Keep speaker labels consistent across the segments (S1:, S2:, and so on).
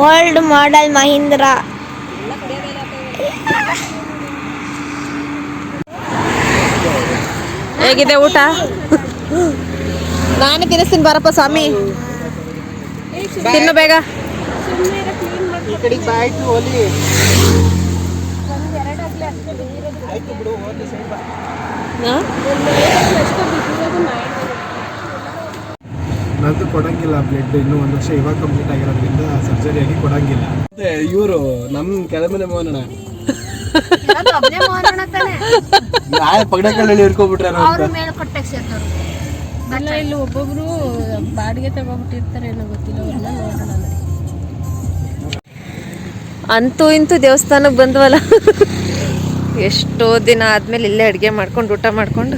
S1: Old model Mahindra.
S2: ಹೇಗಿದೆ ಊಟ? ನಾನು ತಿನ್ನಿಸ್ತೀನಿ ಬಾರಪ್ಪ ಸ್ವಾಮಿ, ತಿನ್ನು ಬೇಗ.
S3: ನಂದು ಕೊಡಂಗಿಲ್ಲ ಬ್ಲಡ್, ಇನ್ನೂ 1 ವರ್ಷ ಇವಾಗ ಕಂಪ್ಲೀಟ್ ಆಗಿರೋದ್ರಿಂದ ಸರ್ಜರಿ ಆಗಿ ಕೊಡಂಗಿಲ್ಲ. ಇವರು ನಮ್ಮ ಕೆಳಮನೆ ಮೋಹನ ಪಗಡಕಳ್ಳಿ ಇರ್ಕೊಬಿಟ್ರೆ
S2: ಇಲ್ಲಿ ಒಬ್ಬೊಬ್ರು ಬಾಡಿಗೆ ತಗೋಬಿಟ್ಟಿರ್ತಾರೆ ಏನೋ ಗೊತ್ತಿಲ್ಲ, ಅವ್ರನ್ನ ನೋಡೋಣ. ಅಂತೂ ಇಂತೂ ದೇವಸ್ಥಾನಕ್ಕೆ ಬಂದ್ವಲ್ಲ. ಎಷ್ಟೋ ದಿನ ಆದ್ಮೇಲೆ ಇಲ್ಲೇ ಅಡುಗೆ ಮಾಡ್ಕೊಂಡು ಊಟ ಮಾಡ್ಕೊಂಡು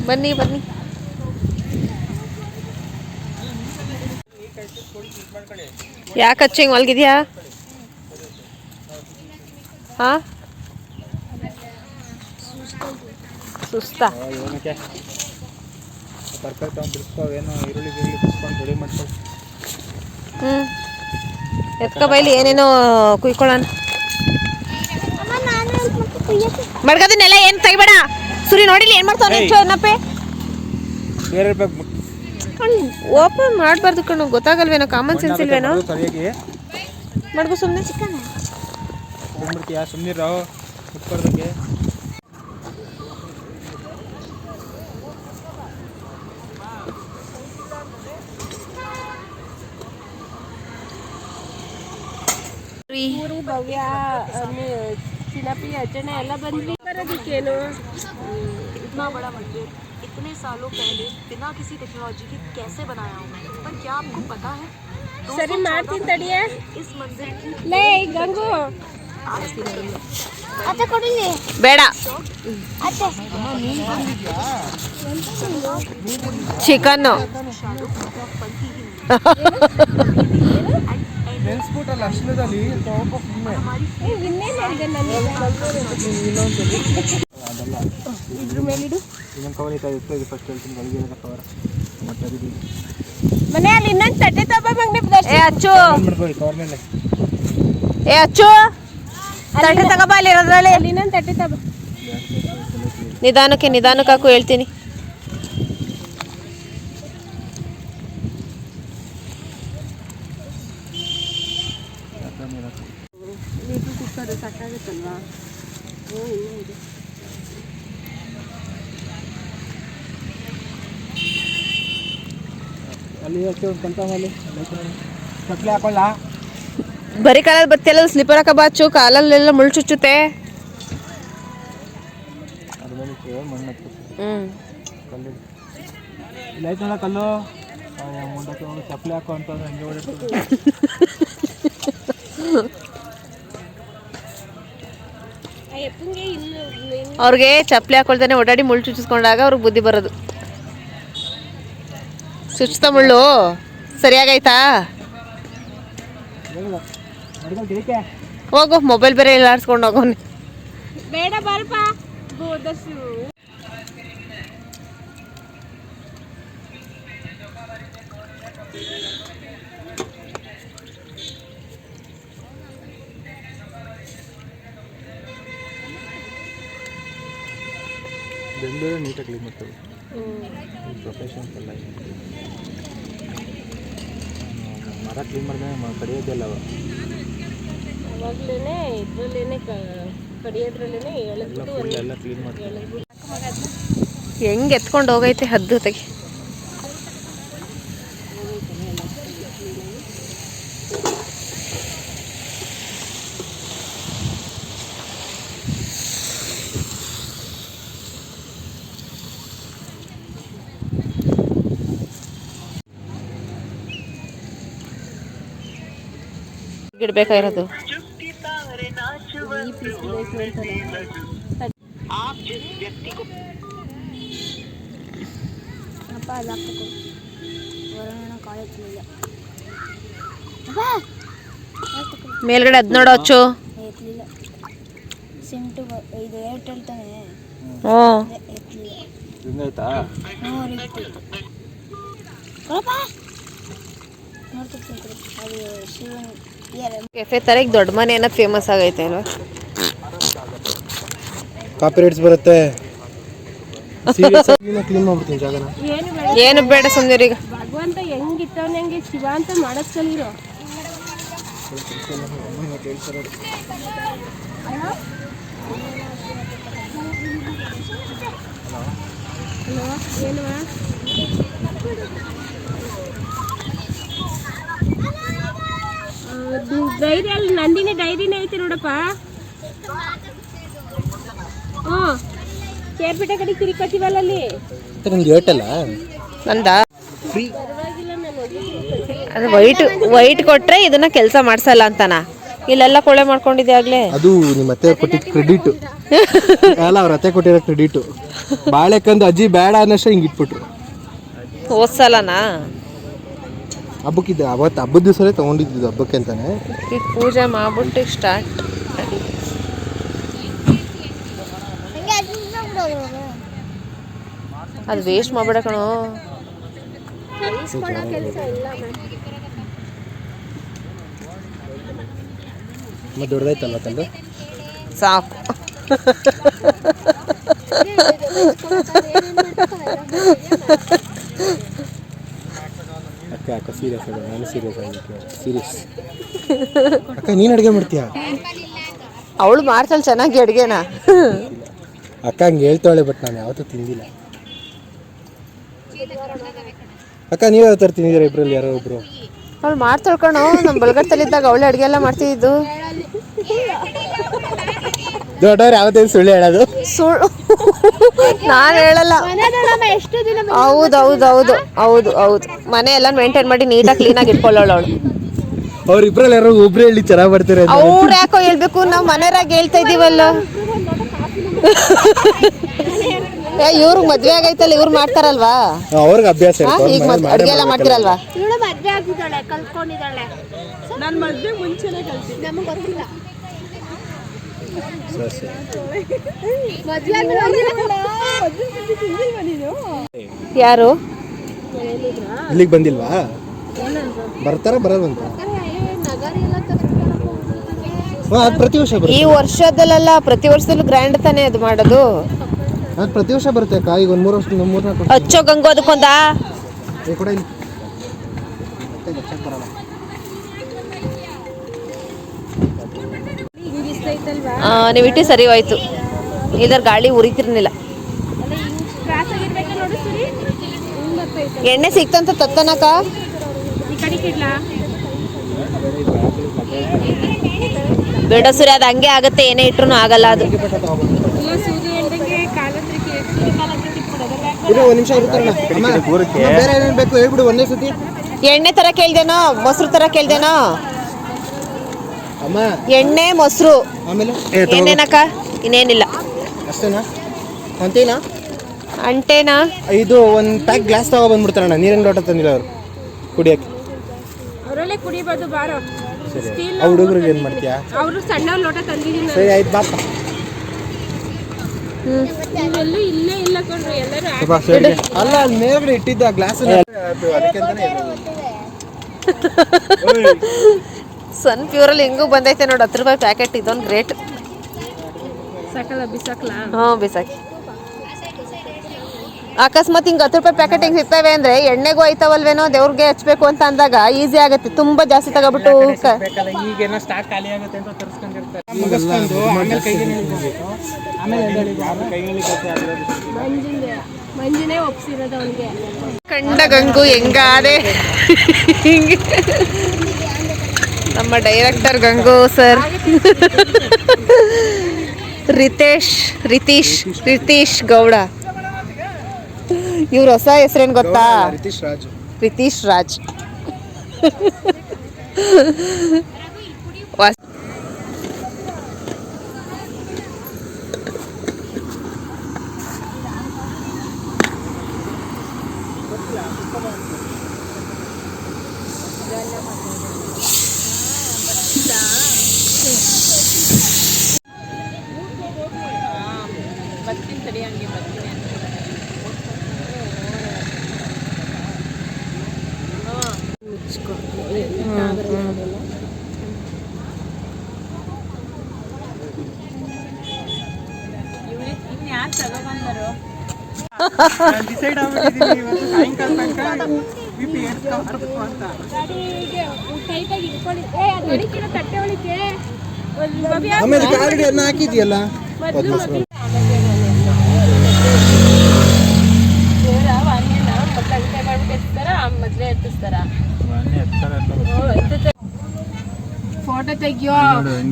S2: ಬನ್ನಿ ಬನ್ನಿ. ಯಾಕೆ ಹಚ್ಚಿ ಹಿಂಗೆ ಮಲಗಿದ್ಯಾ? ಹಾ, ಸುಸ್ತಾ? ಎತ್ಕ ಬೈಲಿ ಏನೇನೋ ಕುಯ್ಕೊಳ್ಳೋಣ. ಮಡ್ಗದನ್ನೆಲ್ಲ ಏನು ತೆಗಿಬೇಡ. ಸುರಿ ನೋಡಿಲಿ ಏನು ಮಾಡ್ತಾವ ಏನಪ್ಪೆ. ಓಪನ್ ಮಾಡಬಾರ್ದು ಕಣ್ಣು, ಗೊತ್ತಾಗಲ್ವೇನೋ, ಕಾಮನ್ ಸೆನ್ಸ್ ಇಲ್ವೇನೋ. ಮಡ್ಗು ಸುಮ್ಮನೆ ಚಿಕನ್
S3: ಸುಮ್ಮನಿರೋ
S2: ಭವ್ಯ ಚಿನ್ನಪ್ಪಿ ಅಜ್ಜನೆ ಎಲ್ಲ ಬಂದ್ವಿ. ಬರೋದಕ್ಕೇನು
S4: इतना बड़ा मंदिर इतने सालों पहले बिना किसी टेक्नोलॉजी के कैसे बनाया हूँ मैं, पर क्या आपको पता है
S2: ಸರಿ ಮಾಡ್ತೀನಿ ತಡಿಯ.
S4: इस मंदिर की
S2: ಲೇ ಗಂಗು
S1: ಅತ್ತೆ ಕೊಡಿಲಿ.
S2: ಬೇಡ, ಚಿಕನ್ನು
S3: ನೆನ್ಸ್ಬಿಟ್ಟಲ್ಲ ಅಷ್ಟದಲ್ಲಿ
S2: ಇದ್ರ ಮೇಲಿಡು. ಮನೆಯಲ್ಲಿ ಇನ್ನೊಂದು ತಟ್ಟೆ ಅಚ್ಚು ಅಚ್ಚು ತಟ್ಟೆ ತಗೋಬಾ. ಅಲ್ಲಿ ಇರೋದ್ರಲ್ಲಿ ಇನ್ನೊಂದು ತಟ್ಟೆ ತಗೋ. ನಿಧಾನಕ್ಕೆ ಹಾಕು ಹೇಳ್ತೀನಿ. ಕುಕ್ಕರ್ ಸಾಕಾಗುತ್ತಲ್ವಾ? ಇನ್ನೂ ಇದೆ.
S3: ಅಲ್ಲಿ ಚಪ್ಪಲಿ ಹಾಕೊಳ್ಳ.
S2: ಬರೀ ಕಾಲಲ್ಲಿ ಬತ್ತಿಯಲ್ಲ, ಸ್ಲಿಪ್ಪರ್ ಹಾಕಬಾಚು, ಕಾಲಲ್ಲೆಲ್ಲ ಮುಳ್ಳು ಚುಚ್ಚುತ್ತೆ.
S3: ಇಲ್ಲ ಕಲ್ಲು ಚಪ್ಪಲಿ ಹಾಕೋ ಅಂತ
S2: ಅವ್ರಿಗೆ ಚಪ್ಪಲಿ ಹಾಕೊಳ್ತಾನೆ ಓಡಾಡಿ ಮುಳ್ಳು ಚುಚ್ಚಿಸ್ಕೊಂಡಾಗ ಅವ್ರಿಗೆ ಬುದ್ಧಿ ಬರೋದು. ಚುಚ್ತಾ ಮುಳ್ಳು ಸರಿಯಾಗೈತಾ? ಹೋಗು, ಮೊಬೈಲ್ ಬೇರೆ ಎಲ್ಲ ಆಡ್ಸ್ಕೊಂಡು ಹೋಗೋನಿ. ಬೇಡ ಬಲ್ಪ
S3: ಬೆಂಗಳೂರು ನೀಟಾಗಿ ಕ್ಲೀನ್ ಮಾಡ್ತಾರೆ. ಪ್ರೊಫೆಷನ್ಸ್ ಎಲ್ಲ ಮರ ಕ್ಲೀನ್ ಮಾಡಿದ್ರೆ ಕಡಿಯೋದೆಲ್ಲ
S2: ಅವಾಗಲೇ ಇದರಲ್ಲೇ ಕಡಿಯೋದ್ರಲ್ಲೇ ಎಳೆದ್ಬಿಟ್ಟು
S3: ಎಲ್ಲ ಕ್ಲೀನ್ ಮಾಡ್ತಾರೆ.
S2: ಹೆಂಗೆ ಎತ್ಕೊಂಡು ಹೋಗೈತೆ ಹದ್ದು ತೆಗಿ. ಗಿಡಬೇಕಾಗಿರೋದು ಮೇಲ್ಗಡೆ ಅದ್ ನೋಡೋ ಅಚ್ಚು. ಹ್ಞೂ
S3: ಹಿಂಗಾಯ್ತಾ?
S2: ಕೆಫೆ ತರ ಈಗ ದೊಡ್ಡ ಮನೆ ಅನ್ನೋದು ಫೇಮಸ್ ಆಗೈತೆ ಅಲ್ವಾ?
S3: ಕಾಪಿ ರೈಟ್ಸ್ ಬರುತ್ತೆ. ಕ್ಲೀನ್ ಮಾಡ್ಬಿಡ್ತೀನಿ ಜಾಗನ.
S2: ಏನು ಬೇಡ ಸುಮ್ಮನೆ ಈಗ.
S1: ಭಗವಂತ ಹೆಂಗಿತ್ತವನ ಹೆಂಗೆ ಶಿವ ಅಂತ ಮಾಡಕ್ ಕಲೀರೋ. ಡೈರಿ ಅಲ್ಲಿ ನಂದಿನಿ ಡೈರಿನೇ ಐತೆ ನೋಡಪ್ಪ. ಹ್ಞೂ ಕೇರ್ಪೇಟೆ ಕಡೆ ತಿರುಪತಿವಲ್ಲ ಅಲ್ಲಿ.
S3: ನಿಮ್ಗೆ ಏರ್ಟೆಲ್ಲ
S2: ನಂದಾ
S3: ಫ್ರೀ.
S2: ಅದು ವೈಟ್ ಕೊಟ್ರೆ ಇದನ್ನ ಕೆಲಸ ಮಾಡ್ಸಲ್ಲ ಅಂತಾನ. ಇಲ್ಲೆಲ್ಲ ಕೊಳೆ ಮಾಡ್ಕೊಂಡಿದ್ದೆ ಆಗ್ಲೇ.
S3: ಅದು ನಿಮ್ಮ ಅತ್ತೆ ಕೊಟ್ಟಿದ್ದ ಕ್ರೆಡಿಟ್ ಅಲ್ಲ, ಅವ್ರ ಅತ್ತೆ ಕೊಟ್ಟಿರೋ ಕ್ರೆಡಿಟ್. ಬಾಳೆಕಂದು ಅಜ್ಜಿ ಬೇಡ ಅನ್ನೋಷ್ಟು ಹಿಂಗೆ ಇಟ್ಬಿಟ್ರು.
S2: ಹೋದ್ಸಲನಾ
S3: ಹಬ್ಬಕ್ಕಿದ್ದ ಅವತ್ತು ಹಬ್ಬದ ದಿವಸನೇ ತೊಗೊಂಡಿದ್ದು ಹಬ್ಬಕ್ಕೆ ಅಂತಾನೆ.
S2: ಈಗ ಪೂಜೆ ಮಾಡ್ಬಿಟ್ಟು ಸ್ಟಾರ್ಟ್. ಅದು ವೇಸ್ಟ್ ಮಾಡ್ಬೇಡ ಕಣೋ.
S3: ಮತ್ತೆ ದೊಡ್ಡದಾಯ್ತಲ್ಲ ತಂದು
S2: ಸಾಕು.
S3: ಅಕ್ಕ ಅಕ್ಕ ಸೀರಿಯಸ್ ಆಗ, ನಾನು ಸೀರಿಯಸ್ ಆಗಿತ್ತು. ಸೀರಿಯಸ್ ಅಕ್ಕ, ನೀನು ಅಡುಗೆ ಮಾಡ್ತೀಯಾ?
S2: ಅವಳು ಮಾಡ್ತಾಳೆ ಚೆನ್ನಾಗಿ ಅಡುಗೆನ.
S3: ಅಕ್ಕ ಹಂಗೆ ಹೇಳ್ತಾಳೆ, ಬಟ್ ನಾನು ಯಾವತ್ತೂ ತಿಂದಿಲ್ಲ. ಅಕ್ಕ ನೀವು ಯಾವ ಥರ ತಿಂದಿದ್ದೀರಾ ಇಬ್ಬರಲ್ಲಿ ಯಾರೋ ಒಬ್ರು?
S2: ಅವಳು ಮಾಡ್ತಾಳೆ ಕಣೋ. ನಮ್ಮ ಬಲಗಟ್ಟಲ್ಲಿದ್ದಾಗ ಅವಳೆ ಅಡುಗೆ ಎಲ್ಲ ಮಾಡ್ತಿದ್ದು.
S3: ದೊಡ್ಡವ್ರು ಯಾವತ್ತೇನು ಸುಳ್ಳು ಹೇಳೋದು?
S2: ಸುಳ್ಳು ನಾನು ಹೇಳಲ್ಲ. ಹೌದು ಹೌದು ಹೌದು ಹೌದು ಹೌದು. ಮನೆ ಎಲ್ಲ ಮೇಂಟೈನ್ ಮಾಡಿ ನೀಟಾಗಿ ಕ್ಲೀನಾಗಿ ಇಟ್ಕೊಳ್ಳೋಳು ಅವಳು.
S3: ಅವ್ರಿಬ್ರಲ್ಲಿ ಯಾರೋ ಒಬ್ರು ಹೇಳಿ ಚೆನ್ನಾಗಿ ಬರ್ತಾರೆ.
S2: ಅವ್ರು ಯಾಕೋ ಹೇಳ್ಬೇಕು, ನಾವು ಮನೆಯರಾಗ ಹೇಳ್ತಾ ಇದೀವಲ್ಲ. ಇವ್ರಿಗೆ ಮದ್ವೆ ಆಗೈತಲ್ಲ, ಇವ್ರು ಮಾಡ್ತಾರಲ್ವಾ?
S3: ಅವ್ರಿಗೆ ಅಭ್ಯಾಸ
S2: ಈಗ ಅಡುಗೆ ಎಲ್ಲ ಮಾಡ್ತಿರಲ್ವಾ?
S1: ಇವಳು ಮದ್ವೆ ಆಗಿದ್ದಾಳೆ, ಕಲ್ತ್ಕೊಂಡಿದ್ದಾಳೆ. ನಾನು ಮದ್ವೆ ಮುಂಚೆನೆ ಕಲ್ತಿದ್ದೆ, ನಮಗೆ ಗೊತ್ತಿಲ್ಲ.
S2: ಯಾರು
S3: ಇಲ್ಲಿಗೆ ಬಂದಿಲ್ವಾ? ಬರ್ತಾರ ಬರೋದಂತ ಪ್ರತಿ ವರ್ಷ ಬರುತ್ತೆ.
S2: ಈ ವರ್ಷದಲ್ಲ, ಪ್ರತಿ ವರ್ಷದಲ್ಲೂ ಗ್ರ್ಯಾಂಡ್ ತಾನೇ ಅದು ಮಾಡೋದು.
S3: ಅದು ಪ್ರತಿ ವರ್ಷ ಬರುತ್ತೆ ಅಕ್ಕ. ಈಗ ಒಂದು 3 ವರ್ಷ 3-4
S2: ಹಚ್ಚೋ ಗಂಗು ಅದಕ್ಕೊಂದ
S3: ಕೂಡ ಇಲ್ಲಿ
S2: ನೀವು ಇಟ್ಟು ಸರಿ ಹೋಯ್ತು. ಇದ್ರ ಗಾಳಿ ಉರಿತಿರ್ನಿಲ್ಲ. ಎಣ್ಣೆ ಸಿಕ್ತಂತ ತತ್ತನಕ ಬೇಡ ಸುರಿ, ಅದು ಹಂಗೆ ಆಗುತ್ತೆ. ಏನೇ ಇಟ್ರು ಆಗಲ್ಲ ಅದು.
S3: ಒಂದು ನಿಮಿಷ ಬೇರೆ ಏನೇನು ಬೇಕು ಹೇಳ್ಬಿಡು ಒಂದೇ ಸತಿ.
S2: ಎಣ್ಣೆ ತರ ಕೇಳ್ದೇನೋ, ಮೊಸರು ತರ ಕೇಳ್ದೇನೋ?
S3: ಅಮ್ಮ
S2: ಎಣ್ಣೆ ಮೊಸರು
S3: ಆಮೇಲೆ
S2: ಏನೇನಕ್ಕ? ಇನ್ನೇನಿಲ್ಲ.
S3: ಅಷ್ಟೇನಾ? ಅಂತೀನಾ?
S2: ಅಂಟೇನಾ?
S3: ಇದು ಒಂದು ಪ್ಯಾಕ್ ಗ್ಲಾಸ್ ತಗೊಬಂದ್ಬಿಡ್ತಾರಣ್ಣ. ನೀರಿನ ಲೋಟ ತಂದಿಲ್ಲ ಅವರು ಕುಡಿಯೋಕ್ಕೆ.
S1: ಅವರಲ್ಲೇ ಕುಡಿಬೋದು ಬಾರೋ.
S3: ಸರಿ, ಆ ಹುಡುಗರಿಗೆ ಏನು ಮಾಡ್ತೀಯಾ?
S1: ಅವರು ಸಣ್ಣ ಲೋಟ ತಂದಿದ್ದೀನಿ.
S3: ಸರಿ ಆಯ್ತು ಬಾಪ.
S1: ನೀವೆಲ್ಲೂ ಇಲ್ಲೇ ಇಲ್ಲ ಕೊಂಡ್ರಿ ಎಲ್ಲರೂ.
S3: ಅಲ್ಲ, ಅಲ್ಲಿ ಮೇಲ್ಗಡೆ ಇಟ್ಟಿದ್ದ ಗ್ಲಾಸ್
S2: ಸನ್ ಪ್ಯೂರಲ್ಲಿ ಹೆಂಗೂ ಬಂದೈತೆ ನೋಡಿ. 10 ರೂಪಾಯಿ ಪ್ಯಾಕೆಟ್. ಇದೊಂದು ಗ್ರೇಟ್.
S1: ಸಾಕಲ್ಲ ಬಿಸಾಕ್ಲಾ?
S2: ಹ್ಞೂ ಬಿಸಾಕಿ. ಅಕಸ್ಮಾತ್ ಹಿಂಗೆ 10 ರೂಪಾಯಿ ಪ್ಯಾಕೆಟ್ ಹಿಂಗೆ ಸಿಗ್ತವೆ ಅಂದರೆ ಎಣ್ಣೆಗೂ ಐತವಲ್ವೇನೋ, ದೇವ್ರಿಗೆ ಹಚ್ಬೇಕು ಅಂತ ಅಂದಾಗ ಈಸಿ ಆಗುತ್ತೆ. ತುಂಬ ಜಾಸ್ತಿ ತಗೊಬಿಟ್ಟು
S5: ಈಗೇನೋ ಸ್ಟಾಕ್ ಖಾಲಿ ಆಗುತ್ತೆ ಅಂತ ತರಿಸ್ಕೊಂಡಿರ್ತಾರೆ.
S1: ಮಂಜಿನೇ ಒಪ್ಸಿರೋದು ಅವನಿಗೆ.
S2: ಕಂಡ ಗಂಗು ಹೆಂಗಾದೆ ಹಿಂಗೆ. ನಮ್ಮ ಡೈರೆಕ್ಟರ್ ಗಂಗು ಸರ್. ರಿತೀಶ್ ಗೌಡ. ಇವ್ರ ಹೊಸ ಹೆಸರೇನು ಗೊತ್ತಾ? ರಿತೀಶ್ ರಾಜ್.
S5: ಡಿಸೈಡ್ ಆಗ್ಬಿಟ್ಟಿದ್ದೀನಿ ಇವತ್ತು ಸಾಯಂಕಾಲ ತನಕ BP ಏರ್ಸ್ಕೊಬಾರ್ದು ಅಂತ.
S3: ಆಮೇಲೆ ಕಾಗಡಿಯನ್ನು ಹಾಕಿದ್ಯಲ್ಲ
S1: ಫೋಟೋ ತೆಗಿಯೋ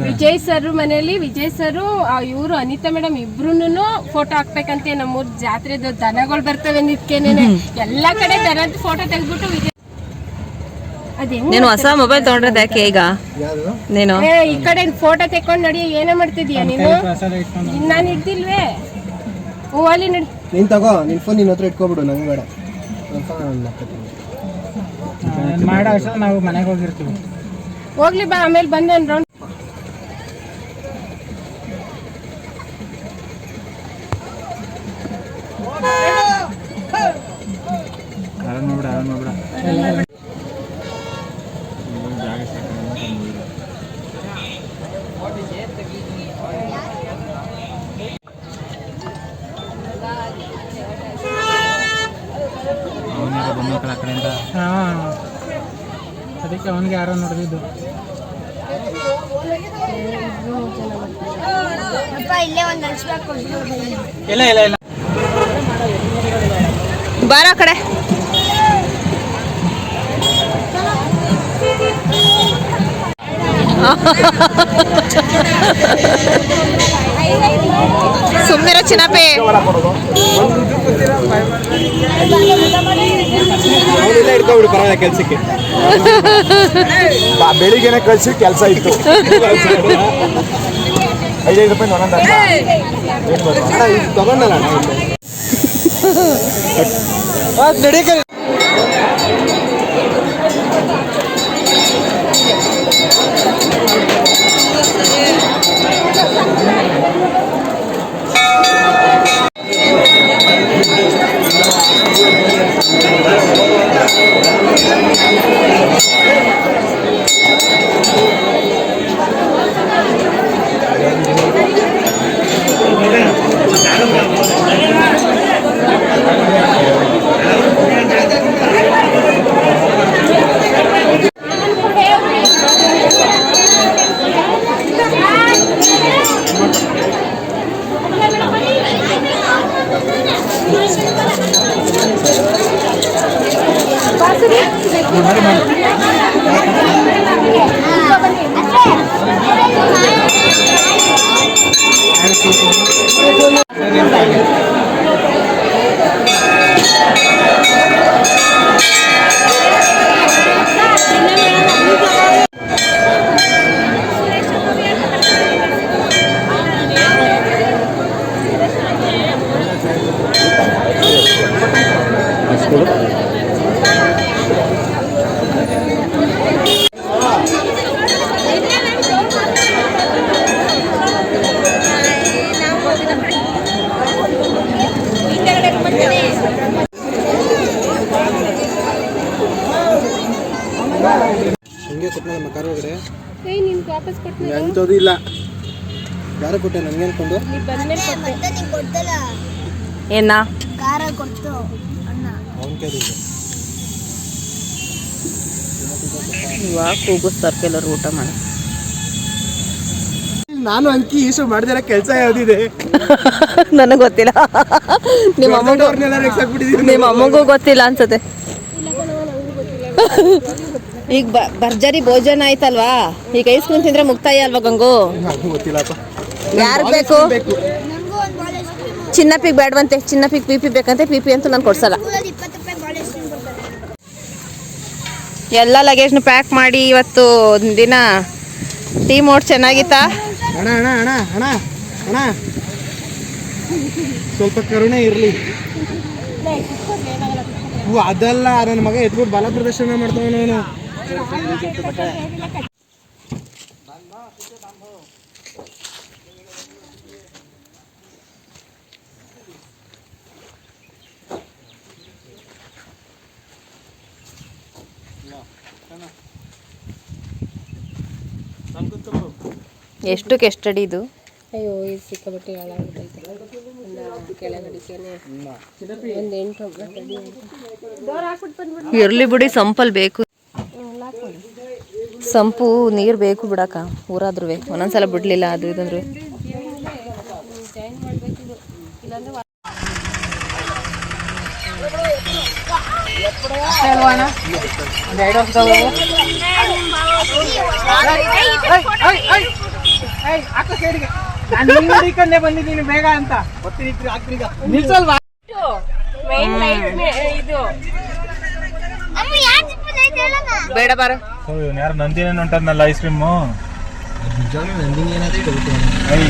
S1: ವಿಜಯ್ ಸರ್ ಮನೆಯಲ್ಲಿ ವಿಜಯ್ ಸರ್ ಇವರು ಅನಿತಾ ಮೇಡಮ್ ಇಬ್ರುನು ಫೋಟೋ ಹಾಕ್ಬೇಕಂತೆ. ನಮ್ಮೂರ್ ಜಾತ್ರೆದು ದನಗಳು ಬರ್ತವೆ ನಿತ್ಕೆನೇನೆ ಎಲ್ಲಾ ಕಡೆ ದನದ ಫೋಟೋ ತೆಗ್ದ್ಬಿಟ್ಟು ವಿಜಯ್
S2: ನೀನು ಹೊಸ ಮೊಬೈಲ್ ತಗೊಂಡ್ರದ್ದು ಯಾಕೆ ಈಗ ನೀನು
S1: ಈ ಕಡೆ ಫೋಟೋ ತೆಕ್ಕೊಂಡ್ ನಡಿ ಏನೇ ಮಾಡ್ತಿದೀಯ ನೀನು? ನಾನು ಇಡ್ದಿಲ್ವೇ ಅಲ್ಲಿ ನಡಿ.
S3: ನೀನ್ ತಗೋ ನಿನ್ ಫೋನ್ ನಿನ್ನ ಹತ್ರ ಇಟ್ಕೊಬಿಡು, ನಂಗೆ ಬೇಡ.
S5: ಮಾಡೋ ಅಷ್ಟೇ ನಾವು ಮನೆಗೆ ಹೋಗಿರ್ತೀವಿ.
S1: ಹೋಗ್ಲಿ ಬಾ, ಆಮೇಲೆ ಬಂದೆ ರೌಂಡ್.
S5: ಅದಕ್ಕೆ ಅವನಿಗೆ ಯಾರೋ ನೋಡಿದ್ದು. ಇಲ್ಲ ಇಲ್ಲ ಇಲ್ಲ
S2: ಬಾರ ಕಡೆ. ಸುಮ್ಮನಿರೋ ಚಿನ್ನಪ್ಪಿ.
S3: ಇಟ್ಕೊಬಿಡು ಪರವಾಗಿಲ್ಲ ಕೆಲ್ಸಕ್ಕೆ. ಬೆಳಿಗ್ಗೆನೆ ಕಳ್ಸಿ ಕೆಲಸ ಇತ್ತು. 5 ರೂಪಾಯಿ ಒಂದೊಂದು ತಗೊಂಡಲ್ಲ ನಡಿ. ಎಂಥದ್ದು ಇಲ್ಲ. ಯಾರು ಕೊಟ್ಟೆ ನನಗೆ ಅನ್ಕೊಂಡು
S2: ಏನ ಇವಾಗ ಕೂಗಿಸ್ತಾರೆ ಕೆಲವರು ಊಟ ಮಾಡಿ.
S3: ನಾನು ಅಂಕಿ ಈಶು ಮಾಡ್ದಿರ ಕೆಲಸ ಯಾವ್ದಿದೆ
S2: ನನಗೆ ಗೊತ್ತಿಲ್ಲ. ನಿಮ್ಮ ಅಮ್ಮಗೂ ಗೊತ್ತಿಲ್ಲ ಅನ್ಸುತ್ತೆ. ಈಗ ಭರ್ಜರಿ ಭೋಜನ ಆಯ್ತಲ್ವಾ, ಈಗ ಐಸ್ ಕ್ರೀಮ್ ತಿಂದ್ರೆ ಮುಕ್ತಾಯ ಅಲ್ವಾ ಗಂಗು?
S3: ಗೊತ್ತಿಲ್ಲಪ್ಪ.
S2: ಯಾರು ಬೇಕು? ಚಿನ್ನಪ್ಪಿಗೆ ಬೇಡವಂತೆ, ಚಿನ್ನಪ್ಪಿಗೆ PP ಬೇಕಂತೆ. PP ಅಂತೂ ನಾನು ಕೊಡ್ಸಲ್ಲ. ಎಲ್ಲ ಲಗೇಜ್ನು ಪ್ಯಾಕ್ ಮಾಡಿ ಇವತ್ತು ದಿನ ಟೀ ಮೋಡ್ ಚೆನ್ನಾಗಿತ್ತಾ?
S3: ಅಣ್ಣ ಅಣ್ಣ ಅಣ್ಣ ಅಣ್ಣ ಅಣ್ಣ ಸ್ವಲ್ಪ ಕರುಣೆ ಇರಲಿ. ಅದಲ್ಲ, ನನ್ನ ಮಗ ಎದ್ಬಿಟ್ಟು ಬಲ ಪ್ರದರ್ಶನ ಮಾಡ್ತಾವನು.
S2: ಎಷ್ಟಕ್ಕೆ ಎಷ್ಟು ಅಡಿ ಇದು?
S1: ಅಯ್ಯೋ ಇದು ಸಿಕ್ಕಾಬಟ್ಟೆ ಹಾಳಾಗ್ಬಿಟ್ಟೈತೆ. ಕೆಳಗಡಿಕೆನೆ ಒಂದು 8-9 ಅಡಿ ಡೋರ್ ಹಾಕ್ಬಿಟ್ಟು ಬಂದ್ಬಿಟ್ಟು
S2: ಇರ್ಲಿ ಬಿಡಿ, ಸಂಪಲ್ ಬೇಕು. ಸಂಪು ನೀರು ಬೇಕು ಬಿಡಕ್ಕ, ಊರಾದ್ರೂ ಒಂದೊಂದ್ಸಲ ಬಿಡ್ಲಿಲ್ಲ ಅದು ಇದಂದ್ರೆ.
S1: ಜಾಯಿನ್ ಮಾಡಬೇಕಿದು, ಇಲ್ಲಾಂದ್ರೆ
S5: ನಾನು ಬಂದಿದ್ದೀನಿ ಬೇಗ ಅಂತ ನಿಲ್ಸಲ್ವಾ?
S1: ಮೈನ್ ಲೈಟ್ ಇದು
S2: ಬೇಡ ಬಾರ.
S6: ಯಾರು ನಂದಿನೇ ಉಂಟದ್ನಲ್ಲ ಐಸ್ ಕ್ರೀಮು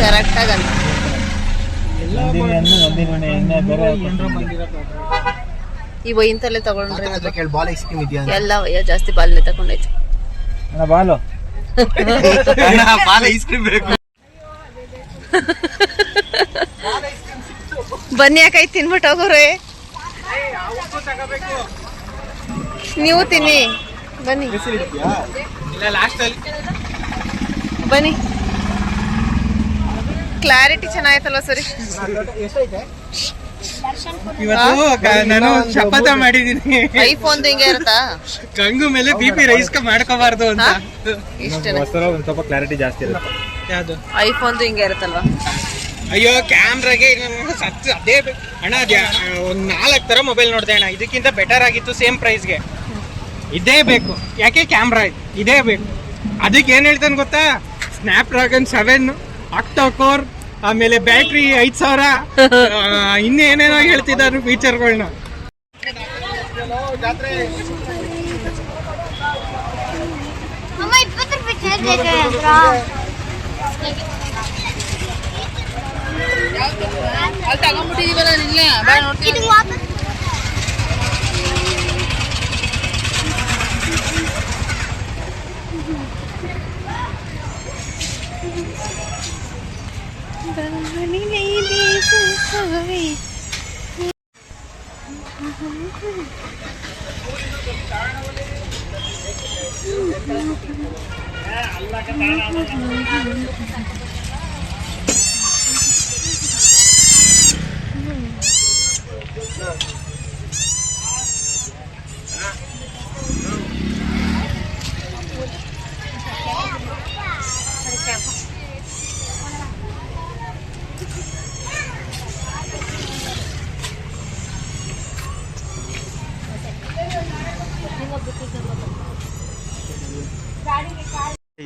S2: ಕರೆಕ್ಟ್ ಆಗ ಇವ ಇಂತಲ್ಲೇ ತಗೊಂಡ್ರೆ
S3: ಬಾಲ್ ಐಸ್ ಕ್ರೀಮ್ ಇದೆಯಾ?
S2: ಎಲ್ಲ ಜಾಸ್ತಿ ಬಾಲ್ನೆ ತಗೊಂಡೈತೆ.
S6: ಬಾಲು
S3: ಬಾಲ್ ಐಸ್ ಕ್ರೀಮ್ ಬೇಕು.
S2: ಬನ್ನಿ ಯಾಕೈ ತಿನ್ಬಿಟ್ಟು ಹೋಗೋರೆ, ನೀವು ತಿನ್ನಿ ಬನ್ನಿ ಬನ್ನಿ. ಕ್ಲಾರಿಟಿ ಚೆನ್ನಾಯ್ತಲ್ವ ಸರಿ.
S5: ಇವತ್ತು ನಾನು ಶಪಥ ಮಾಡಿದೀನಿ
S2: ಐಫೋನ್ ಹಿಂಗೆ ಇರುತ್ತಾ
S5: ಗಂಗು ಮೇಲೆ BP ರೈಸ್ ಮಾಡಕೋಬಾರ್ದು ಅಂತ.
S2: ಇಷ್ಟೇ,
S6: ಒಂದ್ ಸ್ವಲ್ಪ ಕ್ಲಾರಿಟಿ ಜಾಸ್ತಿ ಇರುತ್ತೆ.
S5: ಯಾವ್ದು?
S2: ಐಫೋನ್ ಹಿಂಗೆ ಇರುತ್ತಲ್ವಾ.
S5: ಅಯ್ಯೋ ಕ್ಯಾಮ್ರಾಗೆ ಸತ್ತು ಅದೇ ಅಣ್ಣ. ಒಂದ್ 4 ತರ ಮೊಬೈಲ್ ನೋಡ್ದೆ ಅಣ್ಣ, ಇದಕ್ಕಿಂತ ಬೆಟರ್ ಆಗಿತ್ತು ಸೇಮ್ ಪ್ರೈಸ್ಗೆ. ಇದೇ ಬೇಕು, ಯಾಕೆ ಕ್ಯಾಮ್ರಾ ಇದೇ ಬೇಕು. ಅದಕ್ಕೆ ಏನ್ ಹೇಳ್ತಾನೆ ಗೊತ್ತಾ, ಸ್ನ್ಯಾಪ್ ಡ್ರ್ಯಾಗನ್ 7 ಆಕ್ಟೋ ಕೋರ್, ಆಮೇಲೆ ಬ್ಯಾಟ್ರಿ 5000, ಇನ್ನೇನೇನೋ ಹೇಳ್ತಿದ್ದಾರೆ ಫೀಚರ್ಗಳನ್ನ.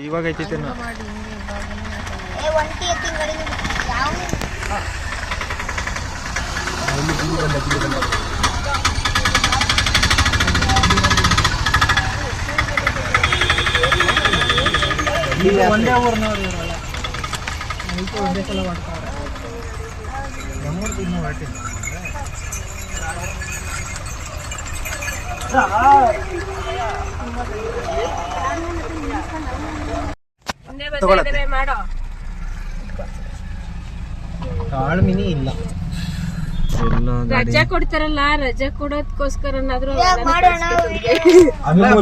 S6: ಇವಾಗ ಐತೈತೆ
S5: ಒಂದೇ ಊರ್ನವ್ರು ಇರೋಲ್ಲ, ಒಂದೇ ಸಲ ಮಾಡ್ತಾರೆ.
S1: ಮಾಡೋ
S3: ತಾಳ್ಮಿನಿ ಇಲ್ಲ.
S1: ರಜಾ ಕೊಡ್ತಾರಲ್ಲ, ರಜಾ ಕೊಡೋದಕ್ಕೋಸ್ಕರನಾದ್ರೂ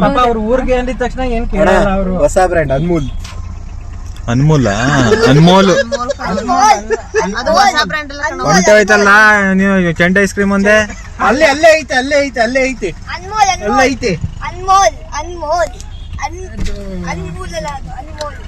S5: ಪಾಪ ಅವ್ರ ಊರಿಗೆ ಅಂದಿದ ತಕ್ಷಣ ಏನ್ ಕೇಳಲ್ಲ ಅವರು.
S3: ಹೊಸ ಬ್ರ್ಯಾಂಡ್ ಅನ್ಮೂಲ್.
S6: ಅನ್ಮೋಲ್ ಹೊಂಟೋಯ್ತಲ್ಲ ನೀವು ಚೆಂಡ ಐಸ್ ಕ್ರೀಮ್ ಒಂದೇ.
S3: ಅಲ್ಲೇ ಐತೆ ಅಲ್ಲೇ ಐತೆ ಅಲ್ಲ ಐತೆ.
S7: ಅನ್ಮೋಲ್ ಅನ್ಮೋಲ್ ಅನ್ಮೋಲ್ ಅನ್ಮೋಲ್ ಅಲ್ಲ ಅದು ಅನ್ಮೋಲ್.